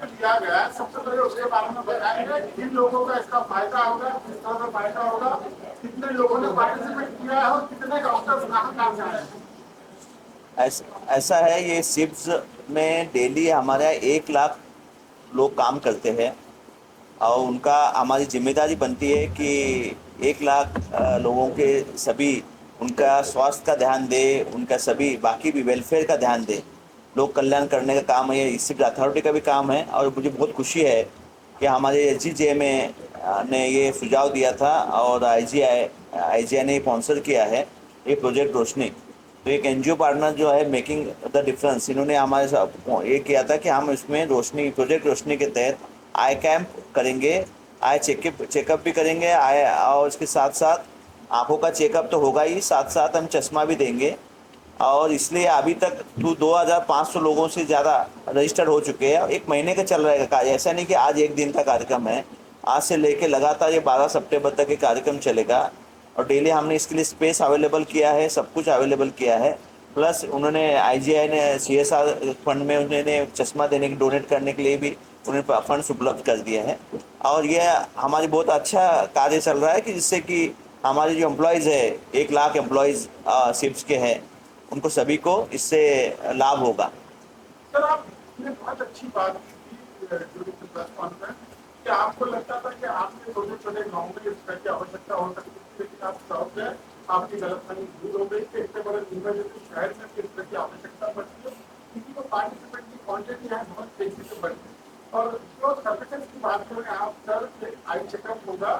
लिया गया है, सबसे पहले उसके बारे में बताएंगे किन लोगों का इसका फायदा होगा, किस तरह का फायदा होगा, कितने लोगों ने पार्टिसिपेट किया है और कितने डॉक्टर्स कहाँ काम कर रहे हैं। ऐसा है, ये सिप्स में डेली हमारे यहाँ 1 लाख लोग काम करते हैं और उनका हमारी जिम्मेदारी बनती है कि 1 लाख लोगों के सभी उनका स्वास्थ्य का ध्यान दे, उनका सभी बाकी भी वेलफेयर का ध्यान दे। लोक कल्याण करने का काम है, ये सिर्फ अथॉरिटी का भी काम है। और मुझे बहुत खुशी है कि हमारे एसजीजे में ने ये सुझाव दिया था और आईजीआई ने स्पॉन्सर किया है ये प्रोजेक्ट रोशनी। तो एक एनजीओ पार्टनर जो है मेकिंग द डिफरेंस, इन्होंने हमारे साथ ये किया था कि हम इसमें रोशनी प्रोजेक्ट रोशनी के तहत आई कैंप करेंगे, आई चेकअप भी करेंगे, आई और उसके साथ साथ आंखों का चेकअप तो होगा ही, साथ साथ हम चश्मा भी देंगे। और इसलिए अभी तक 2500 लोगों से ज़्यादा रजिस्टर्ड हो चुके हैं। 1 महीने का चल रहेगा कार्य, ऐसा नहीं कि आज एक दिन का कार्यक्रम है। आज से लेके लगातार ये 12 सितंबर तक ये कार्यक्रम चलेगा और डेली हमने इसके लिए स्पेस अवेलेबल किया है, सब कुछ अवेलेबल किया है। प्लस उन्होंने आईजीआई ने सीएसआर फंड में उन्होंने चश्मा देने की डोनेट करने के लिए भी उन्होंने फंड्स उपलब्ध कर दिए हैं। और ये हमारी बहुत अच्छा कार्य चल रहा है कि जिससे कि हमारे जो एम्प्लॉयज़ है, 1 लाख एम्प्लॉयज़ सिप्स के हैं, उनको सभी को इससे लाभ होगा। सर आपने बहुत अच्छी बात की थी प्रेस कॉन्फ्रेंस कि आपको लगता था कि आपके छोटे छोटे गाँव में इस तरह की आवश्यकता हो सकती थी, लेकिन आप साउथ गए, आपकी गलतफहमी दूर हो गई कि इतने बड़े जिम्मे शहर में इस तरह की आवश्यकता पड़ती है। किसी को पार्टिसिपेट की क्वांटिटी है बहुत तेजी से बढ़ गई। और जो सर्विसेज की बात करें आप सर, आई चेकअप होगा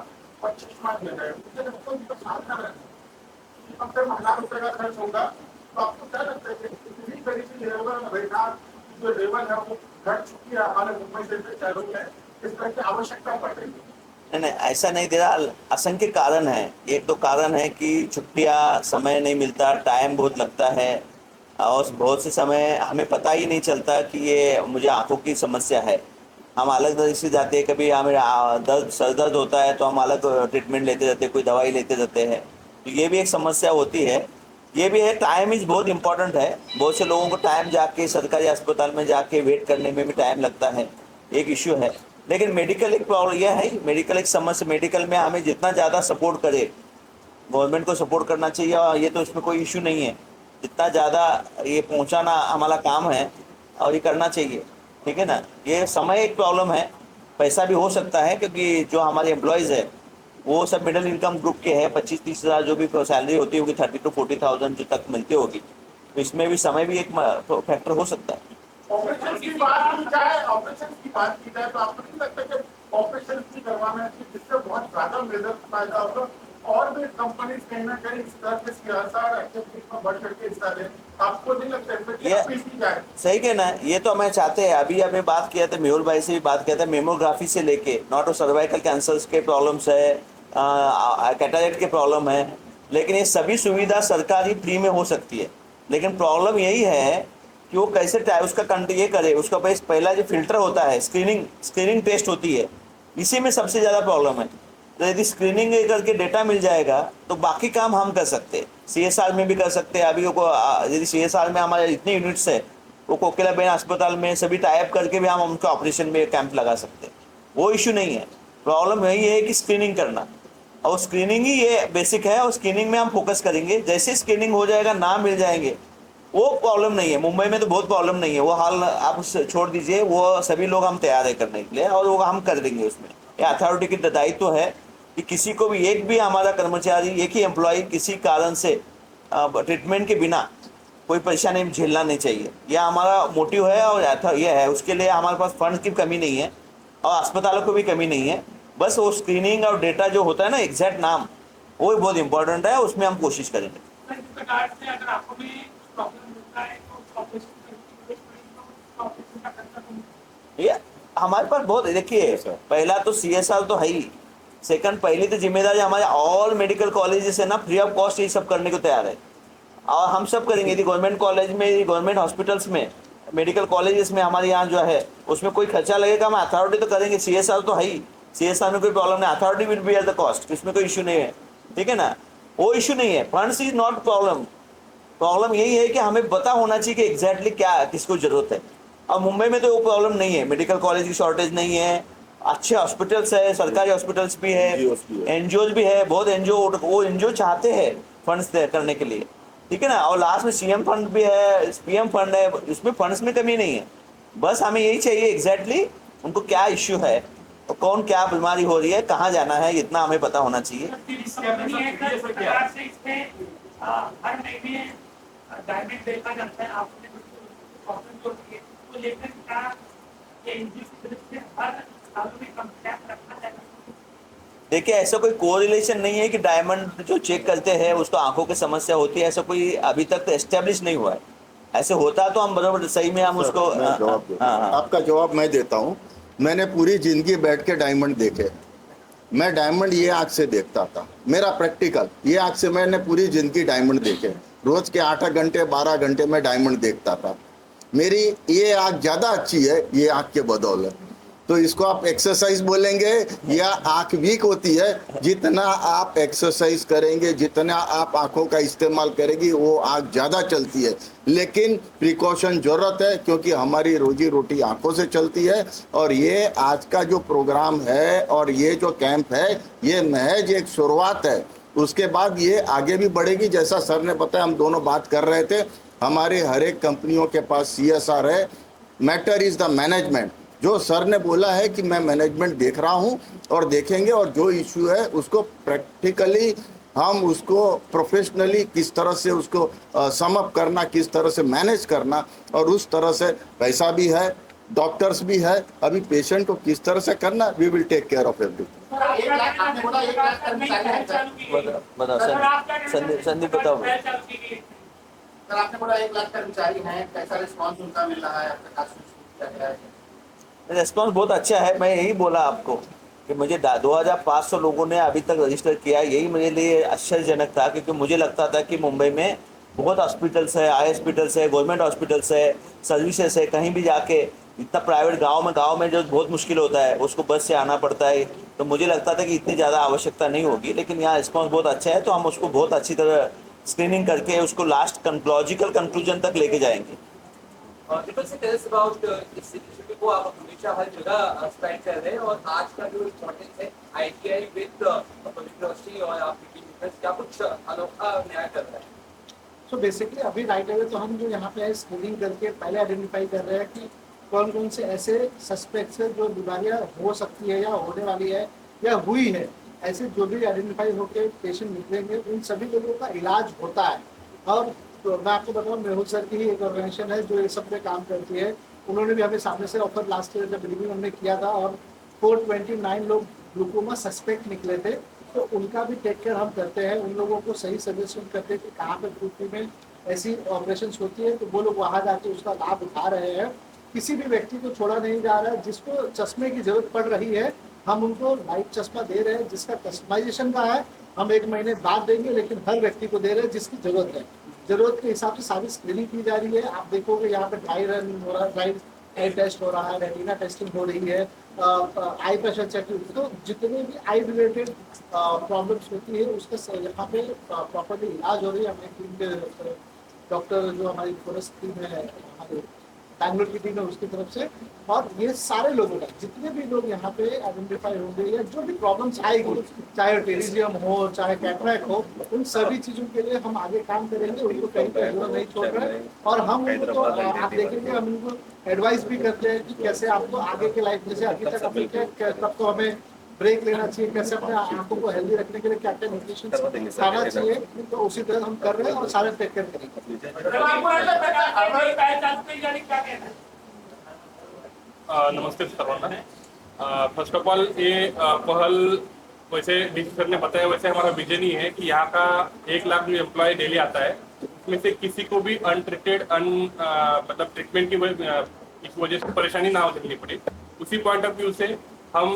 और चश्मा दिया जाएगा, मुझे लगता है उनका साधना रहना अब तक ₹1000 का खर्च होगा। तो आपको क्या लगता है कि इतनी बड़ी सी लेवल जो लेवल है वो घट चुकी है हमारे मुंबई जैसे शहरों में, इस तरह की आवश्यकता पड़ रही है? नहीं नहीं, ऐसा नहीं दे रहा। असंख्य कारण है। एक तो कारण है कि छुट्टियां, समय नहीं मिलता, टाइम बहुत लगता है और बहुत से समय हमें पता ही नहीं चलता कि ये मुझे आंखों की समस्या है। हम अलग तरह से जाते हैं, कभी हमें दर्द सर दर्द होता है तो हम अलग ट्रीटमेंट लेते रहते हैं, कोई दवाई लेते रहते हैं। तो ये भी एक समस्या होती है। ये भी है, टाइम इज़ बहुत इंपॉर्टेंट है। बहुत से लोगों को टाइम जाके सरकारी अस्पताल में जाके वेट करने में भी टाइम लगता है, एक इश्यू है। लेकिन मेडिकल एक प्रॉब्लम यह है, मेडिकल एक समस्या। मेडिकल में हमें जितना ज़्यादा सपोर्ट करे, गवर्नमेंट को सपोर्ट करना चाहिए और ये तो इसमें कोई इशू नहीं है। जितना ज़्यादा ये पहुंचाना हमारा काम है और ये करना चाहिए, ठीक है ना। ये समय एक प्रॉब्लम है, पैसा भी हो सकता है क्योंकि जो हमारे एम्प्लॉयज़ है वो सब मिडिल इनकम ग्रुप के हैं। 25-30 हज़ार जो भी सैलरी होती होगी, 30,000 to 40,000 जो तक मिलती होगी, तो इसमें भी समय भी एक फैक्टर हो सकता है। ऑपरेशन की बात की जाए, ऑपरेशन की बात की जाए तो आपको नहीं लगता कि ऑपरेशन की करवाना चाहिए, जिससे बहुत ज्यादा रिजल्ट फायदा होगा और भी कंपनीज कहीं ना कहीं इस तरह के सीएसआर एक्टिविटीज में बढ़ करके हिस्सा लें? आपको नहीं लगता इसमें क्या ये अपील की जाए? सही कहना है, ये तो हमें चाहते हैं। अभी हमें बात किया था, मेहुल भाई से भी बात किया था, मेमोग्राफी से लेके नॉट सर्वाइकल कैंसर्स के प्रॉब्लम्स है, कैटरेक्ट के प्रॉब्लम है। लेकिन ये सभी सुविधा सरकारी फ्री में हो सकती है। लेकिन प्रॉब्लम यही है कि वो कैसे उसका ये करे। उसका पहला जो फिल्टर होता है, स्क्रीनिंग टेस्ट होती है, इसी में सबसे ज़्यादा प्रॉब्लम है। तो यदि स्क्रीनिंग करके डेटा मिल जाएगा तो बाकी काम हम कर सकते हैं, सीएसआर में भी कर सकते हैं। अभी यदि सीएसआर में हमारे इतने यूनिट्स है, वो कोकिलाबेन अस्पताल में सभी टाइप करके भी हम उनका ऑपरेशन में कैंप लगा सकते हैं, वो इशू नहीं है। प्रॉब्लम यही है कि स्क्रीनिंग करना, और स्क्रीनिंग ही ये बेसिक है और स्क्रीनिंग में हम फोकस करेंगे। जैसे स्क्रीनिंग हो जाएगा, नाम मिल जाएंगे, वो प्रॉब्लम नहीं है। मुंबई में तो बहुत प्रॉब्लम नहीं है, वो हाल आप छोड़ दीजिए, वो सभी लोग हम तैयार है करने के लिए और वो हम कर देंगे। उसमें ये अथॉरिटी की दायित्व है कि किसी को भी, एक भी हमारा कर्मचारी, एक ही एम्प्लॉय किसी कारण से ट्रीटमेंट के बिना कोई परेशानी झेलना नहीं चाहिए। यह हमारा मोटिव है और यह है। उसके लिए हमारे पास फंड की कमी नहीं है और अस्पतालों को भी कमी नहीं है। बस वो स्क्रीनिंग और डेटा जो होता है ना, एग्जैक्ट नाम, वो भी बहुत इंपॉर्टेंट है, उसमें हम कोशिश करेंगे। अगर आपको भी प्रॉब्लम मिलता है तो ऑपरेशन का खर्चा तो ये हमारे पास बहुत, देखिए पहला तो सीएसआर तो है ही। सेकंड, पहली तो जिम्मेदारी हमारे ऑल मेडिकल कॉलेजेस है ना, फ्री ऑफ कॉस्ट ये सब करने को तैयार है और हम सब करेंगे। यदि गवर्नमेंट कॉलेज में, गवर्नमेंट हॉस्पिटल्स में, मेडिकल कॉलेजेस में हमारे यहाँ जो है उसमें कोई खर्चा लगेगा, हम अथॉरिटी तो करेंगे। सीएसआर तो है ही, सीएसआर में कोई प्रॉब्लम नहीं, authority will be at the cost, इसमें कोई इशू नहीं है, ठीक है ना। वो इशू नहीं है, funds is not problem. Problem यही है कि हमें पता होना चाहिए कि एग्जैक्टली क्या किसको जरूरत है। और मुंबई में तो वो प्रॉब्लम नहीं है, मेडिकल कॉलेज की शॉर्टेज नहीं है, अच्छे हॉस्पिटल्स है, सरकारी हॉस्पिटल्स भी है, NGOs भी है। एनजीओज भी है, बहुत एनजीओ, वो एनजीओ चाहते हैं फंड्स करने के लिए, ठीक है ना। और लास्ट में सीएम फंड भी है, पीएम फंड है, इसमें फंड्स में कमी नहीं है। बस हमें यही चाहिए एग्जैक्टली उनको क्या इश्यू है और कौन क्या बीमारी हो रही है, कहाँ जाना है, इतना हमें पता होना चाहिए। सरकार से इसमें हर महीने डायमंड देखा जाता है, आपने प्रॉब्लम जो होती है वो लेकर क्या ये एनजीओ की तरफ से हर सालों में कंप्लेंट रखना जाएगा। देखिए ऐसा कोई कोरिलेशन नहीं है कि डायमंड जो चेक करते हैं उसको आंखों की समस्या होती है, ऐसा कोई अभी तक तो एस्टेब्लिश नहीं हुआ है। ऐसे होता तो हम बराबर सही में हम सर, उसको मैं जवाब देता हूं। हाँ। आपका जवाब मैं देता हूँ। मैंने पूरी जिंदगी बैठ के डायमंड देखे। मैं डायमंड ये आँख से देखता था, मेरा प्रैक्टिकल ये आँख से मैंने पूरी जिंदगी डायमंड देखे। रोज के 8 घंटे 12 घंटे में डायमंड देखता था। मेरी ये आँख ज़्यादा अच्छी है ये आँख के बदौलत। तो इसको आप एक्सरसाइज बोलेंगे या आँख वीक होती है, जितना आप एक्सरसाइज करेंगे, जितना आप आँखों का इस्तेमाल करेंगे वो आँख ज़्यादा चलती है। लेकिन प्रिकॉशन ज़रूरत है क्योंकि हमारी रोजी रोटी आँखों से चलती है। और ये आज का जो प्रोग्राम है और ये जो कैंप है ये महज एक शुरुआत है, उसके बाद ये आगे भी बढ़ेगी। जैसा सर ने बताया, हम दोनों बात कर रहे थे, हमारे हर एक कंपनियों के पास CSR है। Matter is the management. जो सर ने बोला है कि मैं मैनेजमेंट देख रहा हूं और देखेंगे, और जो इशू है उसको प्रैक्टिकली हम उसको प्रोफेशनली किस तरह से उसको सम अप करना, किस तरह से मैनेज करना, और उस तरह से पैसा भी है, डॉक्टर्स भी है, अभी पेशेंट को किस तरह से करना, we will take care of everything. Sandeep बताओ। सर आपने बोला 1 लाख कर्मचारी हैं, कैसा रिस्पांस उनका मिल रहा है, अब तक आज किया गया है? रेस्पॉन्स बहुत अच्छा है। मैं यही बोला आपको कि मुझे 2500 लोगों ने अभी तक रजिस्टर किया, यही मेरे लिए आश्चर्यजनक था, क्योंकि मुझे लगता था कि मुंबई में बहुत हॉस्पिटल्स है, आई हॉस्पिटल्स है, गवर्नमेंट हॉस्पिटल्स है, सर्विसेज है, कहीं भी जाके इतना प्राइवेट गांव में जो बहुत मुश्किल होता है उसको बस से आना पड़ता है। तो मुझे लगता था कि इतनी ज़्यादा आवश्यकता नहीं होगी, लेकिन यहाँ रिस्पॉन्स बहुत अच्छा है, तो हम उसको बहुत अच्छी तरह स्क्रीनिंग करके उसको लास्ट लॉजिकल कंक्लूजन तक लेके जाएंगे। दीपक से टेल अस अबाउट इस इनिशिएटिव को आप हमेशा हर जगह स्प्रेड कर रहे हैं, और आज का जो इम्पोर्टेंस है ITI विद पब्लिक यूनिवर्सिटी और आपकी टीम क्या कुछ अनोखा नया कर रहा है? सो बेसिकली अभी राइट अवे तो हम जो यहाँ पे स्क्रीनिंग करके पहले आइडेंटिफाई कर रहे हैं कि कौन कौन से ऐसे सस्पेक्ट्स है जो बीमारियाँ हो सकती है या होने वाली है या हुई है। ऐसे जो भी आइडेंटिफाई होकर पेशेंट निकलेंगे उन सभी लोगों का इलाज होता है। और तो मैं आपको बताऊँ, मेहुल सर की ही एक ऑर्गेनाइजेशन है जो ये सब पे काम करती है। उन्होंने भी हमें सामने से ऑफर लास्ट ईयर जब रिव्यू हमने किया था, और 429 लोग ग्लूकोमा सस्पेक्ट निकले थे, तो उनका भी टेक केयर हम करते हैं। उन लोगों को सही सजेशन करते हैं कि कहाँ पे यूपी में ऐसी ऑपरेशन होती है, तो वो लोग वहाँ जाके उसका लाभ उठा रहे हैं। किसी भी व्यक्ति को छोड़ा नहीं जा रहा है। जिसको चश्मे की जरूरत पड़ रही है हम उनको लाइट चश्मा दे रहे हैं, जिसका कस्टमाइजेशन का है हम 1 महीने बाद देंगे, लेकिन हर व्यक्ति को दे रहे हैं जिसकी जरूरत है। जरूरत के हिसाब से सारी स्क्रीनिंग की जा रही है। आप देखोगे यहाँ पे ड्राई रन हो रहा है, ड्राई आई टेस्ट हो रहा है, रेटिना टेस्टिंग हो रही है, आई प्रेशर चेकिंग। तो जितने भी आई रिलेटेड प्रॉब्लम्स होती है उसका यहाँ पे प्रॉपरली इलाज हो रही है। हमारी टीम के डॉक्टर जो हमारी फोरेस्ट टीम है, हमारे बैंगलोर की टीम है, उसकी तरफ से। और ये सारे लोगों का, जितने भी लोग यहाँ पे आइडेंटिफाई होंगे या जो भी प्रॉब्लम्स आएगी, चाहे टेरिजियम हो चाहे कैटरैक्ट हो, उन सभी चीज़ों के लिए हम आगे काम करेंगे। उनको कहीं पर जरूरत नहीं छोड़ रहे हैं। और हम उनको तो आप देखेंगे, हम उनको एडवाइस भी करते हैं कि कैसे आपको आगे के लाइफ, जैसे अभी तक अपनी तब तो हमें ब्रेक लेना चाहिए, कैसे अपने आंखों को हेल्दी रखने के लिए क्या क्या न्यूट्रिशन खाना चाहिए, तो उसी तरह हम कर रहे हैं और सारे टेक केयर करेंगे। नमस्ते सर्वांना। फर्स्ट ऑफ ऑल ये पहल वैसे डीसी सर ने बताया वैसे हमारा विजन ही है कि यहाँ का 1 लाख जो एम्प्लॉय डेली आता है उसमें से किसी को भी अनट्रीटेड मतलब ट्रीटमेंट की इस वजह से परेशानी ना हो झेलनी पड़े। उसी पॉइंट ऑफ व्यू से हम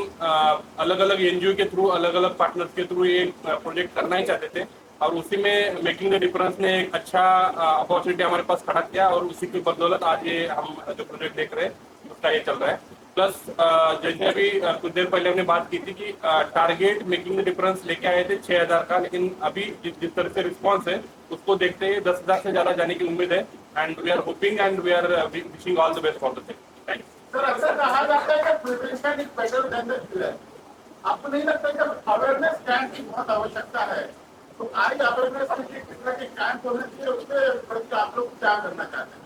अलग अलग एनजीओ के थ्रू, अलग अलग पार्टनर्स के थ्रू ये प्रोजेक्ट करना ही चाहते थे, और उसी में मेकिंग द डिफरेंस ने एक अच्छा अपॉर्चुनिटी हमारे पास खड़ा किया, और उसी की बदौलत आज ये हम जो प्रोजेक्ट देख रहे हैं उसका ये चल रहा है। प्लस जैसे अभी कुछ देर पहले हमने बात की थी कि टारगेट मेकिंग द डिफरेंस लेके आए थे 6000 का, लेकिन अभी जिस तरह से रिस्पॉन्स है उसको देखते हुए 10,000 से ज़्यादा जाने की उम्मीद है। And we are hoping and we are wishing all the best for the thing. Sir अक्सर कहा जाता है कि prevention is better than the cure. आपको नहीं लगता कि अवेयरनेस कैंप की बहुत आवश्यकता है? तो आज अवेयरनेस के किस तरह के कैंप होने चाहिए, उसके प्रति आप लोग क्या करना चाहते हैं?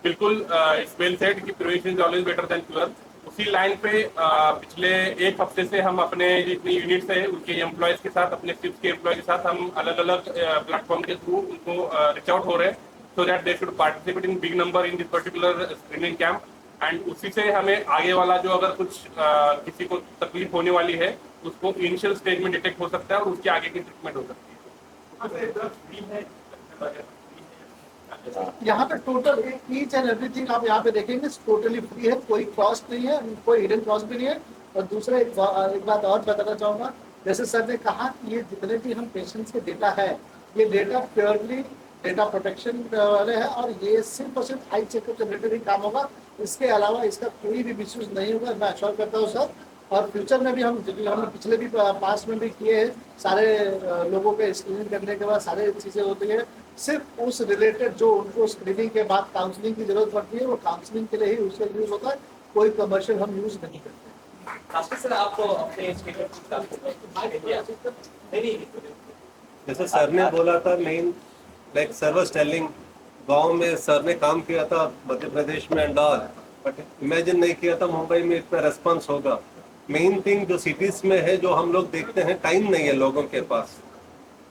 बिल्कुल इट्स वेल सेड कि prevention is always better than cure. उसी लाइन पे पिछले एक हफ्ते से हम अपने जितनी यूनिट्स है उनके एम्प्लॉयज के साथ, अपने शिफ्ट के एम्प्लॉय के साथ हम अलग अलग प्लेटफॉर्म के थ्रू उनको रीच आउट हो रहे हैं so that they should participate in big number in this particular screening camp. And उसी से हमें आगे वाला जो अगर कुछ किसी को तकलीफ होने वाली है उसको इनिशियल स्टेज में डिटेक्ट हो सकता है और उसके आगे की ट्रीटमेंट हो सकती है। यहाँ पे टोटल ईच एंड एवरीथिंग आप यहाँ पे देखेंगे टोटली फ्री है, कोई कॉस्ट नहीं है, कोई हिडन कॉस्ट भी नहीं है। और दूसरा एक बात और बताना चाहूँगा, जैसे सर ने कहा कि ये जितने भी हम पेशेंट्स के डेटा है, ये डेटा प्योरली डेटा प्रोटेक्शन वाले है और ये सिर्फ और सिर्फ आई चेकअप से रिलेटेड ही काम होगा। इसके अलावा इसका कोई भी मिसयूज नहीं होगा, मैं अश्योर करता हूँ सर। और फ्यूचर में भी हमने पिछले भी पास्ट में भी किए हैं, सारे लोगों के स्क्रीनिंग करने के बाद सारे चीज़ें होती है, सिर्फ उस रिलेटेड जो उनको स्क्रीनिंग के बाद काउंसलिंग की जरूरत पड़ती है वो काउंसलिंग के लिए ही उसका यूज होता है, कोई कमर्शियल हम यूज नहीं करते। खासकर सर आप अपने जैसे सर ने बोला था main like sir was telling, गांव में सर ने काम किया था मध्य प्रदेश में एंड ऑल, बट इमेजिन नहीं किया था मुंबई में इतना रेस्पॉन्स होगा। मेन थिंग जो सिटीज में है जो हम लोग देखते हैं, टाइम नहीं है लोगों के पास।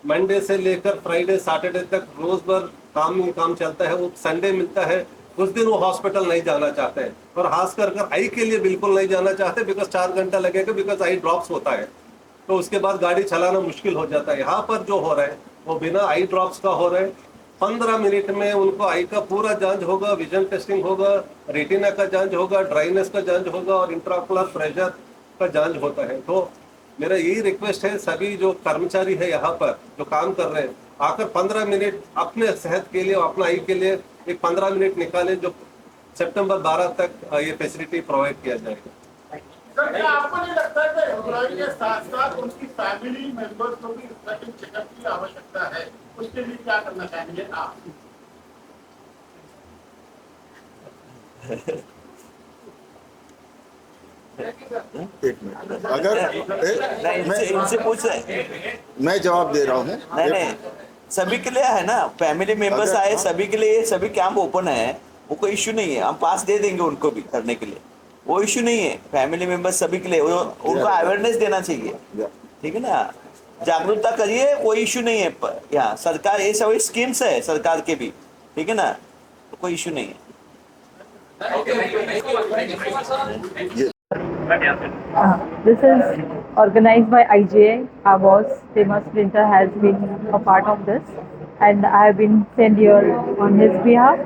मंडे से लेकर फ्राइडे सैटरडे तक रोज भर काम ही काम चलता है, वो संडे मिलता है उस दिन वो हॉस्पिटल नहीं जाना चाहते हैं, और खासकर आई के लिए बिल्कुल नहीं जाना चाहते बिकॉज 4 घंटा लगेगा, बिकॉज आई ड्रॉप्स होता है तो उसके बाद गाड़ी चलाना मुश्किल हो जाता है। यहाँ पर जो हो रहा है वो बिना आई ड्रॉप्स का हो रहा है। 15 मिनट में उनको आई का पूरा जांच होगा, विजन टेस्टिंग होगा, रेटिना का जांच होगा, ड्राइनेस का जांच होगा और इंट्राओकुलर प्रेशर का जांच होता है। तो मेरा यही रिक्वेस्ट है सभी जो कर्मचारी है यहाँ पर जो काम कर रहे हैं, आकर 15 मिनट अपने सेहत के लिए, अपना आई के लिए एक 15 मिनट निकालें, जो सितंबर 12 तक ये फैसिलिटी प्रोवाइड किया जाएगा। सर क्या आपको नहीं लगता है कि एम्प्लॉय के साथ साथ उनकी फैमिली मेंबर्स को भी सेकंड चेकअप की आवश्यकता है? उसके लिए क्या करना चाहेंगे आप? एक मिनट, अगर इनसे पूछ रहे मैं जवाब दे रहा हूँ। नहीं, सभी के लिए है ना, फैमिली मेंबर्स अगर- आए सभी के लिए, सभी कैंप ओपन है, वो कोई इश्यू नहीं है, हम पास दे देंगे उनको भी करने के लिए, वो इश्यू नहीं है। फैमिली मेंबर्स सभी के लिए उनको अवेयरनेस देना चाहिए, ठीक है ना, जागरूकता करिए, कोई इश्यू नहीं है। यहाँ सरकार ये सभी स्कीम्स है सरकार के भी, ठीक है ना, तो कोई इश्यू नहीं है। This is organized by IJA. Our boss, Tema Splinter, has been a part of this, and I have been sent here on his behalf.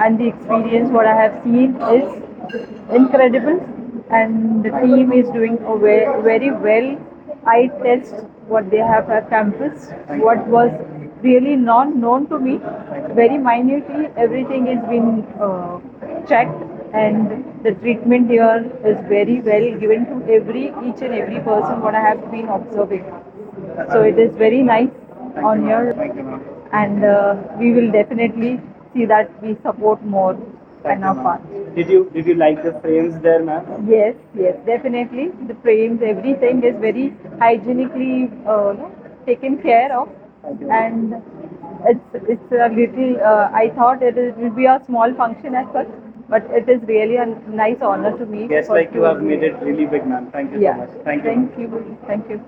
And the experience, what I have seen, is incredible, and the team is doing a very well. I test what they have at campus, what was really not known to me, very minutely. Everything is been checked, and the treatment here is very well given to each and every person what I have been observing. So it is very nice on here, and we will definitely see that we support more on our part. Did you like the frames there, ma'am? Yes, definitely. The frames, everything is very hygienically taken care of, and it's a little. I thought it will be a small function as such, but it is really a nice honor to me. Yes, like you have made it really big, ma'am. Thank you so much. Thank you. Thank you.